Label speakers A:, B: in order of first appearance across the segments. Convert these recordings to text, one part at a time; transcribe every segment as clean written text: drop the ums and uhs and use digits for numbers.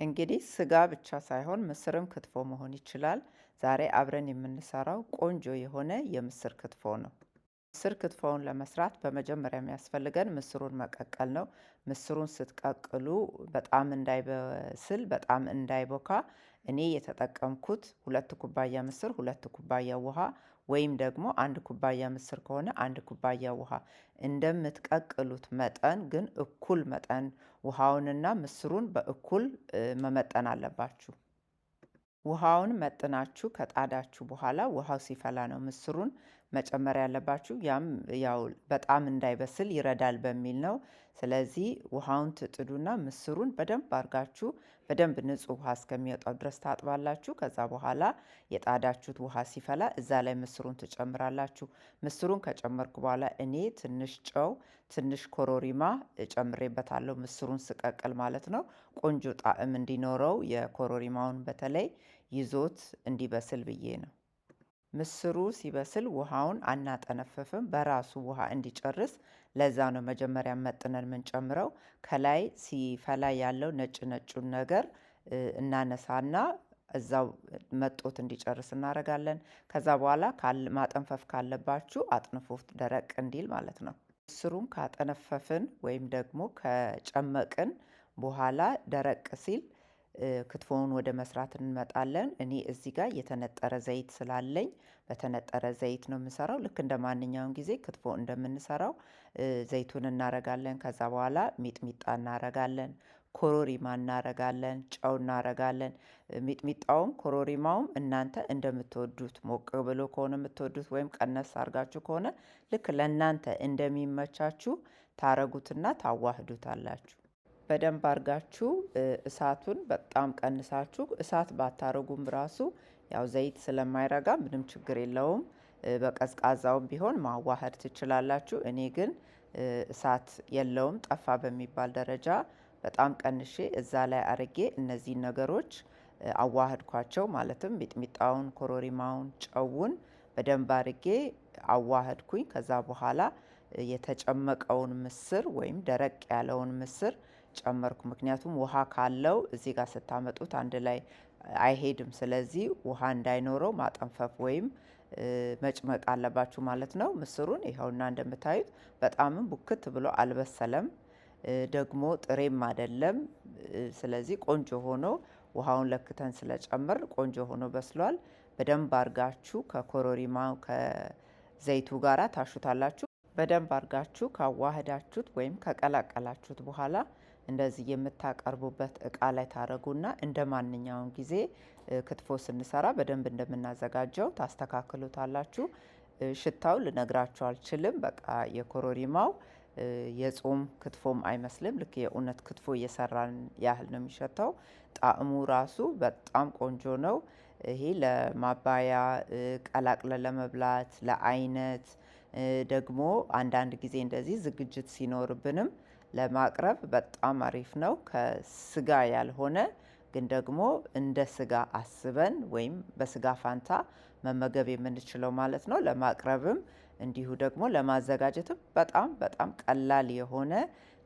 A: እንግዲህ ስጋ ብቻ ሳይሆን ምስርም ክትፎ መሆን ይችላል። ዛሬ አብረን የምንሰራው ቆንጆ የሆነ የምስር ክትፎ ነው። ምስር ክትፎውን ለመስራት በመጀመሪያ የሚያስፈልገን ምስሩን መቀቀል ነው። ምስሩን ስትቀቅሉ በጣም እንዳይበስል በጣም እንዳይቦካ እኔ የተጠቀምኩት 2 ኩባያ ምስር 2 ኩባያ ውሃ ወይም ደግሞ 1 ኩባያ ምስር ከሆነ 1 ኩባያ ውሃ እንደምትቀቅሉት መጠን ግን እኩል መጠን ውሃውንና ምስሩን በእኩል መመጠን አለባችሁ። ውሃውን መጥናችሁ ከጣዳችሁ በኋላ ውሃው ሲፈላ ነው ምስሩን መጨመር ያለባችሁ። ያም ያው በጣም እንዳይበስል ይረዳል በሚል ነው። ስለዚህ ውሃውን ትጥዱና ምስሩን በደንብ አድርጋችሁ በደንብ ንጹህ ውሃ እስከሚወጣው ድረስ ታጥባላችሁ። ከዛ በኋላ የጣዳችሁት ውሃ ሲፈላ እዛ ላይ ምስሩን ትጨምራላችሁ። ምስሩን ከጨመርኩ በኋላ እኔ ትንሽ ጨው፣ ትንሽ ኮሮሪማ እጨምሬበታለሁ። ምስሩን ስቀቅል ማለት ነው። ቆንጆ ጣዕም እንዲኖረው የኮሮሪማውን በተለይ ይዞት እንዲበስል ብዬ ነው። ምስሩ ሲበስል ውሃውን አናጠነፍፍም፣ በራሱ ውሃ እንዲጨርስ። ለዛ ነው መጀመሪያ መጥነን የምንጨምረው። ከላይ ሲፈላ ያለው ነጭ ነጩን ነገር እናነሳና እዛው መጦት እንዲጨርስ እናደርጋለን። ከዛ በኋላ ማጠንፈፍ ካለባችሁ አጥንፉት፣ ደረቅ እንዲል ማለት ነው። ምስሩን ካጠነፈፍን ወይም ደግሞ ከጨመቅን በኋላ ደረቅ ሲል ክትፎውን ወደ መስራት እንመጣለን። እኔ እዚህ ጋር የተነጠረ ዘይት ስላለኝ በተነጠረ ዘይት ነው የምሰራው። ልክ እንደ ማንኛውም ጊዜ ክትፎ እንደምንሰራው ዘይቱን እናረጋለን። ከዛ በኋላ ሚጥሚጣ እናረጋለን፣ ኮሮሪማ እናረጋለን፣ ጨው እናረጋለን። ሚጥሚጣውም ኮሮሪማውም እናንተ እንደምትወዱት፣ ሞቅ ብሎ ከሆነ የምትወዱት ወይም ቀነስ አድርጋችሁ ከሆነ ልክ ለእናንተ እንደሚመቻችሁ ታረጉትና ታዋህዱታላችሁ። በደንብ አድርጋችሁ እሳቱን በጣም ቀንሳችሁ፣ እሳት ባታረጉም ራሱ ያው ዘይት ስለማይረጋ ምንም ችግር የለውም። በቀዝቃዛውም ቢሆን ማዋሃድ ትችላላችሁ። እኔ ግን እሳት የለውም ጠፋ በሚባል ደረጃ በጣም ቀንሼ እዛ ላይ አርጌ እነዚህን ነገሮች አዋህድኳቸው። ማለትም ሚጥሚጣውን፣ ኮሮሪማውን፣ ጨውን በደንብ አርጌ አዋህድኩኝ። ከዛ በኋላ የተጨመቀውን ምስር ወይም ደረቅ ያለውን ምስር ጨመርኩ። ምክንያቱም ውሃ ካለው እዚህ ጋር ስታመጡት አንድ ላይ አይሄድም። ስለዚህ ውሃ እንዳይኖረው ማጠንፈፍ ወይም መጭመቅ አለባችሁ ማለት ነው። ምስሩን ይኸውና እንደምታዩት በጣምም ቡክት ብሎ አልበሰለም፣ ደግሞ ጥሬም አይደለም። ስለዚህ ቆንጆ ሆኖ ውሃውን ለክተን ስለጨመር ቆንጆ ሆኖ በስሏል። በደንብ አርጋችሁ ከኮሮሪማው ከዘይቱ ጋራ ታሹታላችሁ። በደንብ አርጋችሁ ካዋህዳችሁት ወይም ከቀላቀላችሁት በኋላ እንደዚህ የምታቀርቡበት እቃ ላይ ታረጉና እንደ ማንኛውም ጊዜ ክትፎ ስንሰራ በደንብ እንደምናዘጋጀው ታስተካክሉታላችሁ። ሽታው ልነግራችሁ አልችልም። በቃ የኮሮሪማው የጾም ክትፎም አይመስልም። ልክ የእውነት ክትፎ እየሰራን ያህል ነው የሚሸታው። ጣዕሙ ራሱ በጣም ቆንጆ ነው። ይሄ ለማባያ ቀላቅለ ለመብላት ለአይነት ደግሞ አንዳንድ ጊዜ እንደዚህ ዝግጅት ሲኖርብንም ለማቅረብ በጣም አሪፍ ነው። ከስጋ ያልሆነ ግን ደግሞ እንደ ስጋ አስበን ወይም በስጋ ፋንታ መመገብ የምንችለው ማለት ነው። ለማቅረብም እንዲሁ ደግሞ ለማዘጋጀትም በጣም በጣም ቀላል የሆነ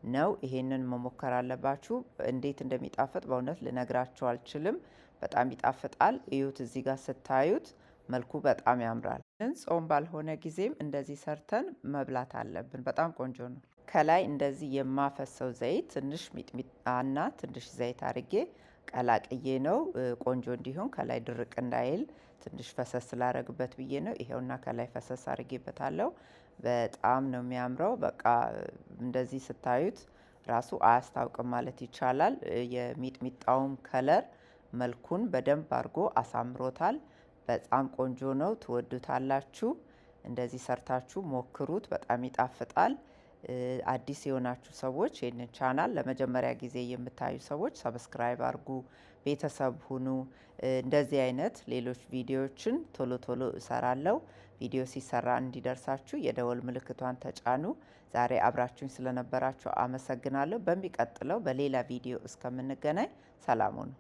A: ነው። ይሄንን መሞከር አለባችሁ። እንዴት እንደሚጣፍጥ በእውነት ልነግራችሁ አልችልም። በጣም ይጣፍጣል። እዩት፣ እዚህ ጋር ስታዩት መልኩ በጣም ያምራል። ጾም ባልሆነ ጊዜም እንደዚህ ሰርተን መብላት አለብን። በጣም ቆንጆ ነው። ከላይ እንደዚህ የማፈሰው ዘይት ትንሽ ሚጥሚጣና ትንሽ ዘይት አርጌ ቀላቅዬ ነው ቆንጆ እንዲሆን፣ ከላይ ድርቅ እንዳይል ትንሽ ፈሰስ ስላረግበት ብዬ ነው። ይሄውና ከላይ ፈሰስ አርጌበታለሁ። በጣም ነው የሚያምረው። በቃ እንደዚህ ስታዩት ራሱ አያስታውቅም ማለት ይቻላል። የሚጥሚጣውም ከለር መልኩን በደንብ አድርጎ አሳምሮታል። በጣም ቆንጆ ነው። ትወዱታላችሁ። እንደዚህ ሰርታችሁ ሞክሩት። በጣም ይጣፍጣል። አዲስ የሆናችሁ ሰዎች ይህንን ቻናል ለመጀመሪያ ጊዜ የምታዩ ሰዎች ሰብስክራይብ አድርጉ፣ ቤተሰብ ሁኑ። እንደዚህ አይነት ሌሎች ቪዲዮዎችን ቶሎ ቶሎ እሰራለሁ። ቪዲዮ ሲሰራ እንዲደርሳችሁ የደወል ምልክቷን ተጫኑ። ዛሬ አብራችሁኝ ስለነበራችሁ አመሰግናለሁ። በሚቀጥለው በሌላ ቪዲዮ እስከምንገናኝ ሰላም ሁኑ።